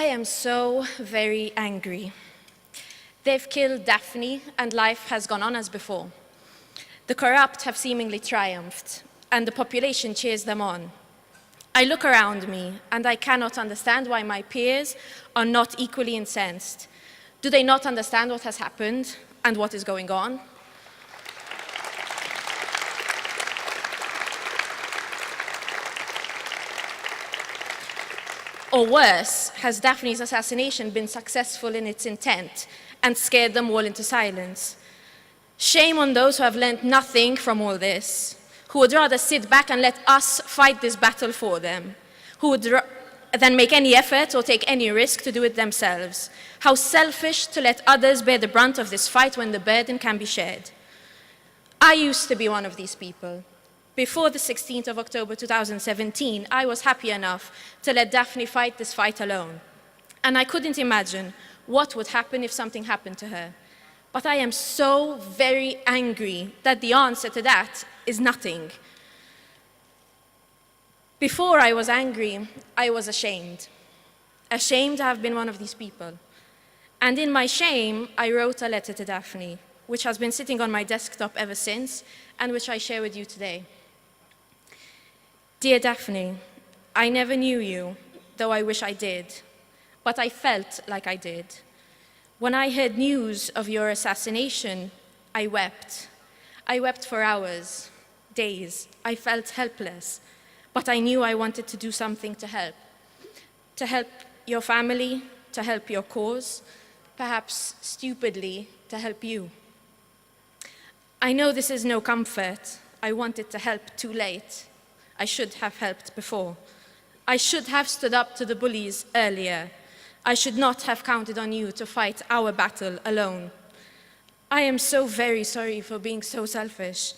I am so very angry. They've killed Daphne, and life has gone on as before. The corrupt have seemingly triumphed, and the population cheers them on. I look around me, and I cannot understand why my peers are not equally incensed. Do they not understand what has happened and what is going on? Or worse, has Daphne's assassination been successful in its intent and scared them all into silence? Shame on those who have learned nothing from all this, who would rather sit back and let us fight this battle for them, who would than make any effort or take any risk to do it themselves. How selfish to let others bear the brunt of this fight when the burden can be shared. I used to be one of these people. Before the 16th of October 2017, I was happy enough to let Daphne fight this fight alone. And I couldn't imagine what would happen if something happened to her. But I am so very angry that the answer to that is nothing. Before I was angry, I was ashamed. Ashamed to have been one of these people. And in my shame, I wrote a letter to Daphne, which has been sitting on my desktop ever since, and which I share with you today. Dear Daphne, I never knew you, though I wish I did, but I felt like I did. When I heard news of your assassination, I wept. I wept for hours, days. I felt helpless, but I knew I wanted to do something to help your family, to help your cause, perhaps stupidly, to help you. I know this is no comfort. I wanted to help too late. I should have helped before. I should have stood up to the bullies earlier. I should not have counted on you to fight our battle alone. I am so very sorry for being so selfish.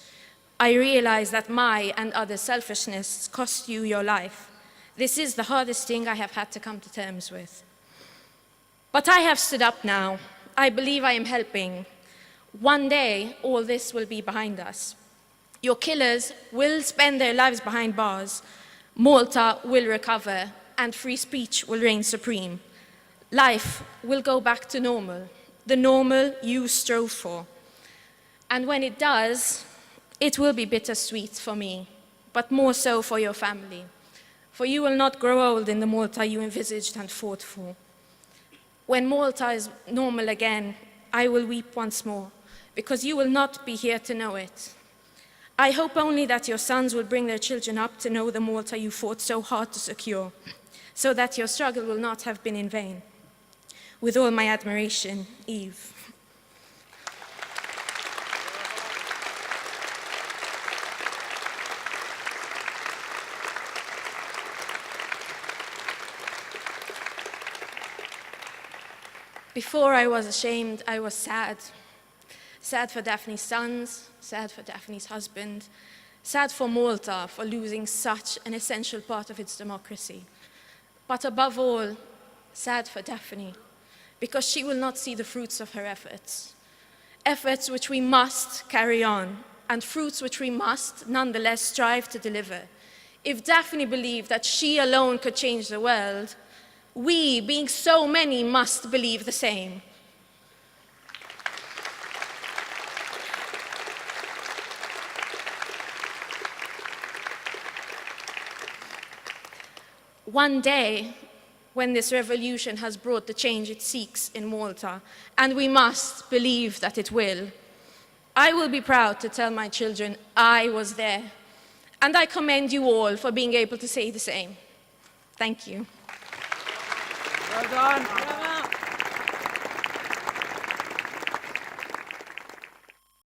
I realize that my and others' selfishness cost you your life. This is the hardest thing I have had to come to terms with. But I have stood up now. I believe I am helping. One day, all this will be behind us. Your killers will spend their lives behind bars. Malta will recover, and free speech will reign supreme. Life will go back to normal, the normal you strove for. And when it does, it will be bittersweet for me, but more so for your family. For you will not grow old in the Malta you envisaged and fought for. When Malta is normal again, I will weep once more, because you will not be here to know it. I hope only that your sons will bring their children up to know the Malta you fought so hard to secure, so that your struggle will not have been in vain. With all my admiration, Eve. Before I was ashamed, I was sad. Sad for Daphne's sons, sad for Daphne's husband, sad for Malta for losing such an essential part of its democracy. But above all, sad for Daphne, because she will not see the fruits of her efforts. Efforts which we must carry on, and fruits which we must nonetheless strive to deliver. If Daphne believed that she alone could change the world, we, being so many, must believe the same. One day, when this revolution has brought the change it seeks in Malta, and we must believe that it will, I will be proud to tell my children I was there, and I commend you all for being able to say the same. Thank you. Well done.